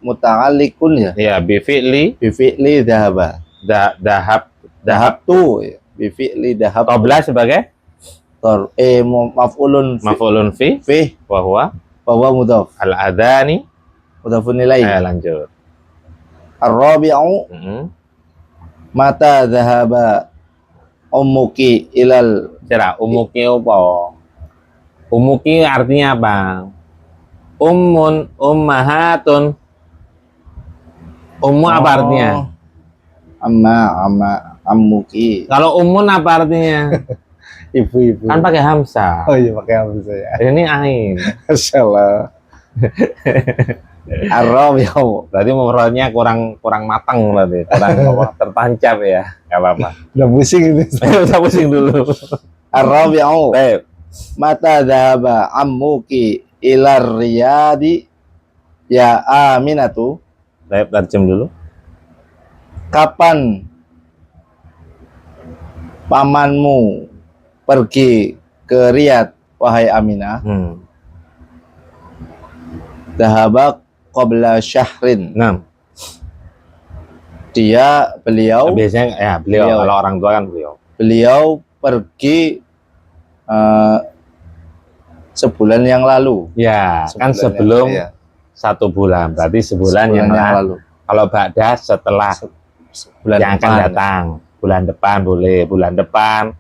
muta'alliqun ya. Ya, bifi'li dhahaba. Dahabtu. Bifi'li dhahab. Qabla sebagai maf'ulun fi wa huwa mudhaf. al-adhani Mudhafun ilaih. Lanjut. Ar-rabi'u mata dhahaba ummuki ilal. Cara ummuki apa? Ummuki artinya apa? Ummun, ummahatun. Ummu apa artinya? Ammuki. Kalau ummun apa artinya? Ibu-ibu. Kan pakai hamzah. Oh iya pakai hamzah ya. Ini ain. Masyaallah. Ar-rabi'u. Berarti mufradnya kurang matang berarti, kurang apa, tertancap ya. Enggak apa-apa. Udah pusing ini. Usah pusing dulu. Ar-rabi'u. Baik. Mata dhahaba ammuki ilar riyadi ya Aminatu. Baik, terjem dulu. Kapan pamanmu pergi ke Riyadh, wahai Aminah? Dhahaba qabla syahrin. Nah, Beliau biasanya ya beliau, kalau orang tua kan beliau pergi sebulan yang lalu. ya, kan sebelum iya. 1 bulan, berarti sebulan yang lalu. Kalau ba'da setelah Sebulan yang akan depan. datang, bulan depan boleh, bulan depan,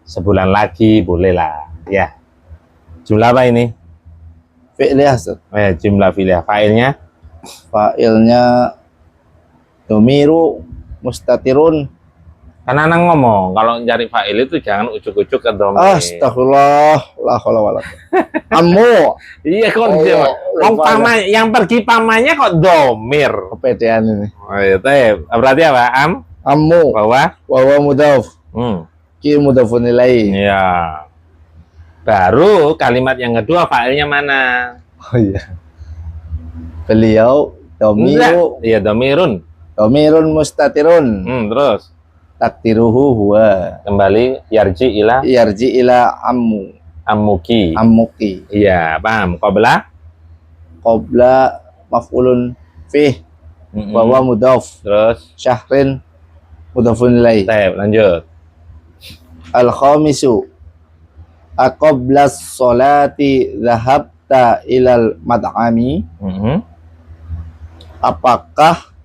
sebulan lagi boleh lah. Ya. Jumlah apa ini? Fi'li Ustaz. Jumlah fi'liyah. Fa'ilnya Fa'ilnya domiru mustatirun. kan anak ngomong, kalau cari fa'il itu jangan ujuk-ujuk ke dhamir. Astagfirullah, la haula wala quwwata. Ammu. Iya kok Oh, dia, lupa dah. yang pergi pamannya kok dhamir. Kepedean ini. Oh, itu berarti apa? Ammu Bahwa wa huwa mudhaf. Ki mudhafun ilaih. Iya. Baru kalimat yang kedua fa'ilnya mana? Oh iya. Beliau domiru, Iya, dhamirun. domirun mustatirun. Terus Takdiruhu huwa. kembali yarji ila Yarji ila ammuki. ammuki. Iya, paham. Qabla Qabla maf'ulun fih wa huwa mudhaf. terus Syahrin mudhafun ilaih. Baik, lanjut. Al-khamisu aqabla sholati dhahabta ilal mat'ami. Apakah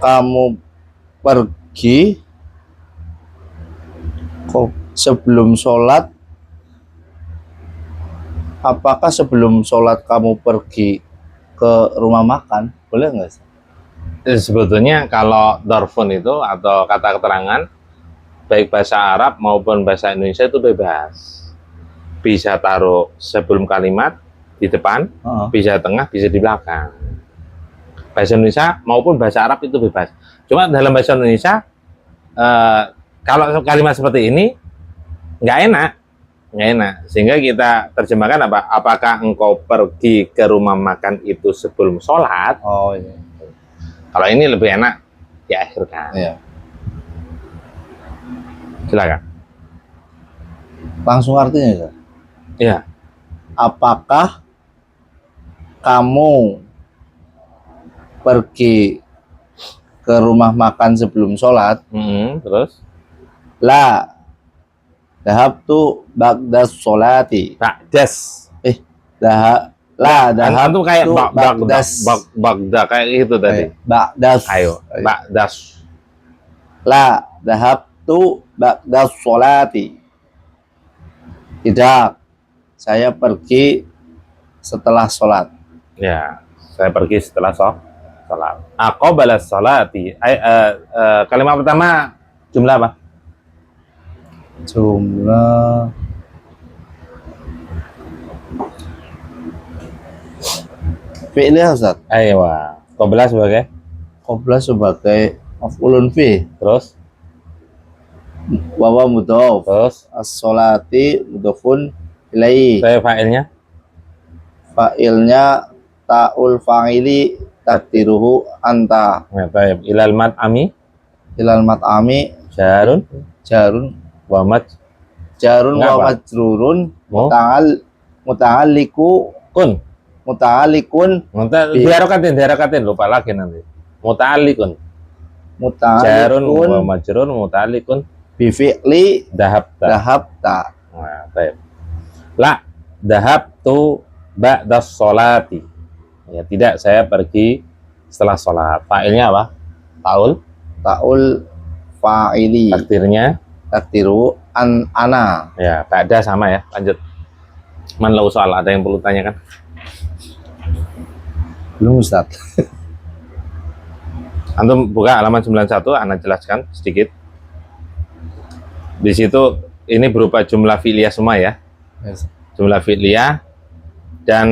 kamu pergi sebelum sholat? Apakah sebelum sholat kamu pergi ke rumah makan? Boleh nggak sih? Sebetulnya kalau dorfun itu atau kata keterangan baik bahasa Arab maupun bahasa Indonesia itu bebas. Bisa taruh sebelum kalimat di depan, bisa tengah, bisa di belakang. Bahasa Indonesia maupun bahasa Arab itu bebas. Cuma dalam bahasa Indonesia kalau kalimat seperti ini nggak enak, sehingga kita terjemahkan apa? Apakah engkau pergi ke rumah makan itu sebelum sholat? Oh iya. Kalau ini lebih enak diakhirkan. Iya. Silakan. Langsung artinya ya. Iya. Apakah kamu pergi ke rumah makan sebelum sholat? Terus? La dhahabtu ba'das sholati. Ba'das. Dahab Itu kayak ba'das. bagda kayak gitu tadi. Ba'das. Ayo, ba'das. La dhahabtu ba'das sholati. Tidak. Saya pergi setelah sholat. Ya, saya pergi setelah sholat. Aqobala sholati. Kalimat pertama jumlah apa? Jumlah fi'li Ustaz. Ayo, qobla sebagai Qabla sebagai maf'ulun fi. terus Wawa mudhaf. terus As-sholati mudhafun ilaihi. saya fa'ilnya Fa'ilnya ta'ul fa'ili takdiruhu anta. ya, baik. Ilal mat'ami Ilal mat'ami jarun jarun wa jarun Nggak, wa Pak. majrurun Mu? muta'alliku muta'allikun diharokatin lupa lagi nanti. Muta'alliqun jarun wa muta'allikun majrun muta'alliqun bi fi'li dahabta. dahabta. Nah, baik. La dahabtu ba'das sholati. Ya, tidak, saya pergi setelah sholat. Fa'ilnya apa? Ta'ul fa'ili takdiru ana. Ya, ba'da sama ya. Lanjut. Man lau soal, ada yang perlu tanyakan? Belum Ustaz. Antum buka halaman 91, Anda jelaskan sedikit. Di situ ini berupa jumlah fi'liyah semua ya. Yes. Jumlah fi'liyah dan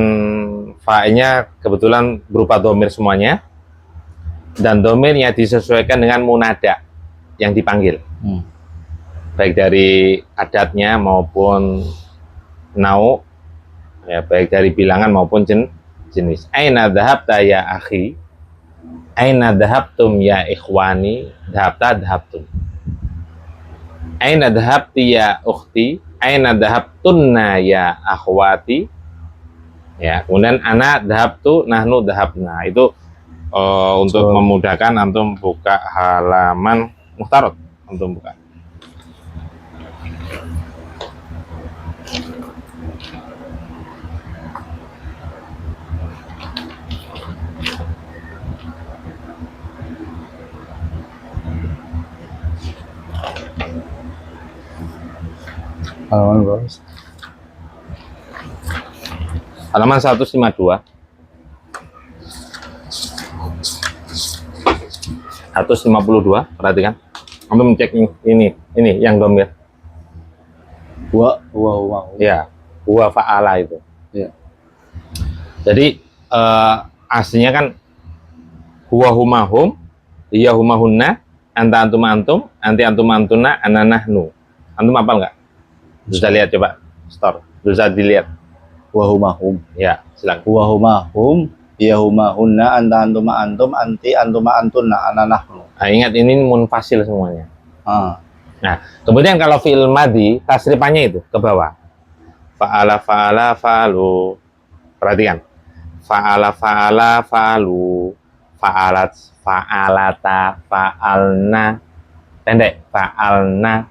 fa'ilnya kebetulan berupa domir semuanya. Dan domirnya disesuaikan dengan munada yang dipanggil. Baik dari adatnya maupun nau, ya, baik dari bilangan maupun jenis. Aina dhahabta ya akhi, aina dhahabtum ya ikhwani, dhahabta dhahabtum. Aina dhahabti ya ukhti, aina dhahabtunna ya akhwati. Ya, kemudian ana dhahabtu, nahnu dhahabna. Itu untuk memudahkan antum buka halaman muhtarot, antum buka. Halaman berapa? Halaman 152. 152, perhatikan. Antum cek ini yang domir. Huwa. Ya, huwa fa'ala itu. Ya. Jadi aslinya kan huwa humahum, iya humahunna, anta antum antum, anti antum antuna, ana nahnu. Antum hafal nggak? Bisa lihat coba. Store. Bisa dilihat. Huwa humahum. Ya, silakan. Huwa humahum, iya humahunna, anta antuma antum, anti antuma antunna, ana nahnu. Nah, ingat ini munfasil semuanya. Nah, kemudian kalau fi'il madhi, tasrifannya itu ke bawah. Fa'ala fa'ala fa'alu. Perhatikan. Fa'ala fa'ala fa'alu. Fa'alat fa'alata fa'alna. Pendek. Fa'alna.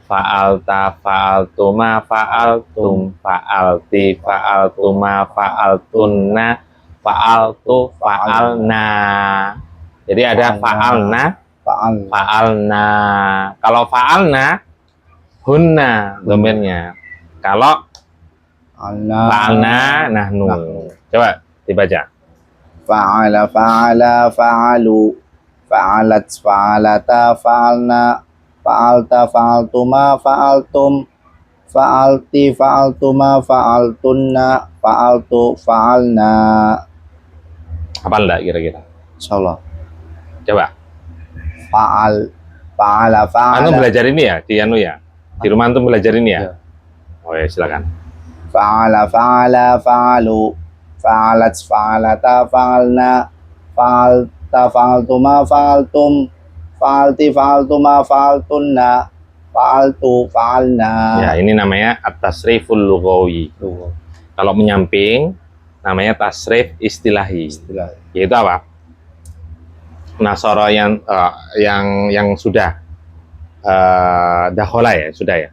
Fa'alta fa'altuma fa'altum. Fa'alti fa'altuma fa'altunna. Fa'altu fa'alna. Jadi ada fa'alna, fa'alna. Kalau fa'alna, hunna domirnya. Kalau fa'alna, nahnu. Coba dibaca. Fa'ala fa'ala fa'alu. Fa'alat fa'alata fa'alna. Fa'alta fa'altuma fa'altum. Fa'alti fa'altuma fa'altunna. Fa'altu fa'alna. Apa enggak kira-kira? Insyaallah. Coba. Fa'ala. Antum belajar ini ya di anu ya. Di rumah antum belajar ini ya. Ya. Oh ya, silakan. Fa'ala fa'alu. Fa'alat fa'alata fa'alna. Fa'alta fa'altuma fa'altum. Fa'alti fa'altuma fa'altunna. Fa'altu fa'alna. Ya, ini namanya at-tasriful lughawi. Kalau menyamping namanya tasrif istilahi. Yaitu apa? Nasara yang sudah dakhola ya, sudah ya.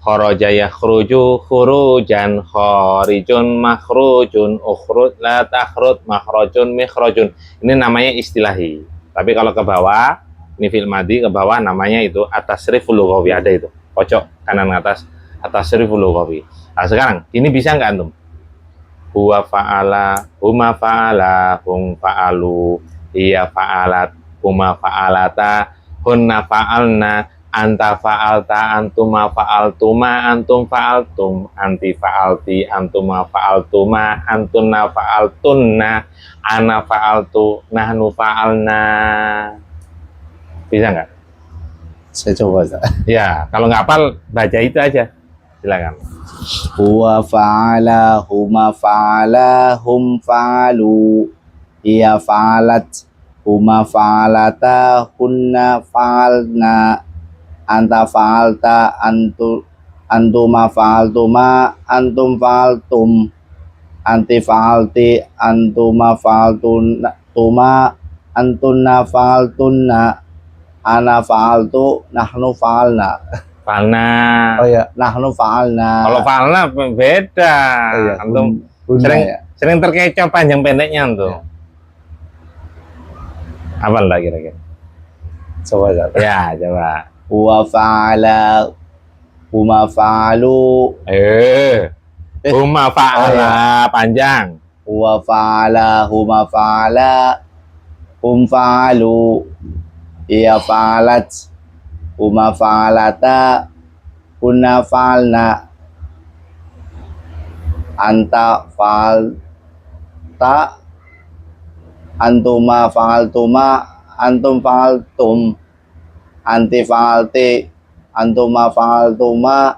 Kharaja yakhruju khurujan, kharijun makhrujun, ukhruj la takhruj, makhrajun mikhrajun. Ini namanya istilahi. Tapi kalau ke bawah, ini fi'il madhi, ke bawah namanya itu at-tasriful lughawi, ada itu. Pojok kanan atas at-tasriful lughawi. Nah, sekarang ini bisa nggak antum? Huwa fa'ala, huma fa'ala, hum fa'alu, iya fa'alat, huma fa'alata, hunna fa'alna, anta fa'alta, antuma fa'altuma, antum fa'altum, anti fa'alti, antuma fa'altuma, antunna fa'altunna, ana fa'altu, nahnu fa'alna. Bisa nggak? Saya coba. Ya, kalau nggak hafal, baca itu aja. Silakan. Huwa fa'ala, huma fa'ala, hum fa'alu, iya fa'alat, huma fa'alata, hunna fa'alna, anta fa'alta, antuma fa'altuma, antum fa'altum, anti fa'alti, antuma fa'altuma, antunna fa'altunna, ana fa'altu, nahnu fa'alna. Fa'alna. Oh ya, nahnu fa'alna. Kalau fa'alna beda. Oh iya, Antum sering sering terkecoh panjang pendeknya tuh. Ya. Apa lah kira-kira? Coba. Ya, coba. Huwa fa'ala, huma fa'alu. Huma fa'ala panjang. Huwa fa'ala, huma fa'ala, hum fa'alu, iya fa'alat, huma fa'alata, kunna fa'alna, anta fa'alta, antuma fa'altuma, antum fa'altum, anti fa'alti, antuma fa'altuma,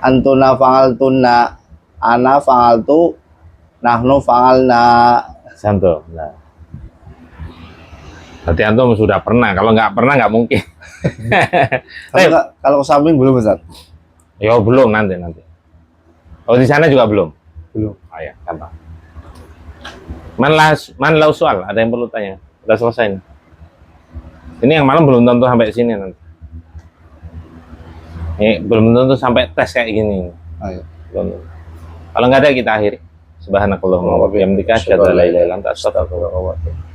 antuna fa'altunna, ana fa'altu, nahnu fa'alna. Santo. Nah. Berarti antum sudah pernah. Kalau nggak pernah nggak mungkin. Kalau ke samping belum Ustaz? Ya belum nanti. Oh di sana juga belum. Belum. Oh ya, gampang. Man lau soal, ada yang perlu tanya? Udah selesai nih. Ini yang malam belum tentu sampai sini nanti. Ini belum tentu sampai tes kayak gini. Ayo. Belum tentu. Kalau nggak ada kita akhiri. Subhanakallahumma wa bihamdika asyhadu an la ilaha illa anta astaghfiruka wa atubu ilaik.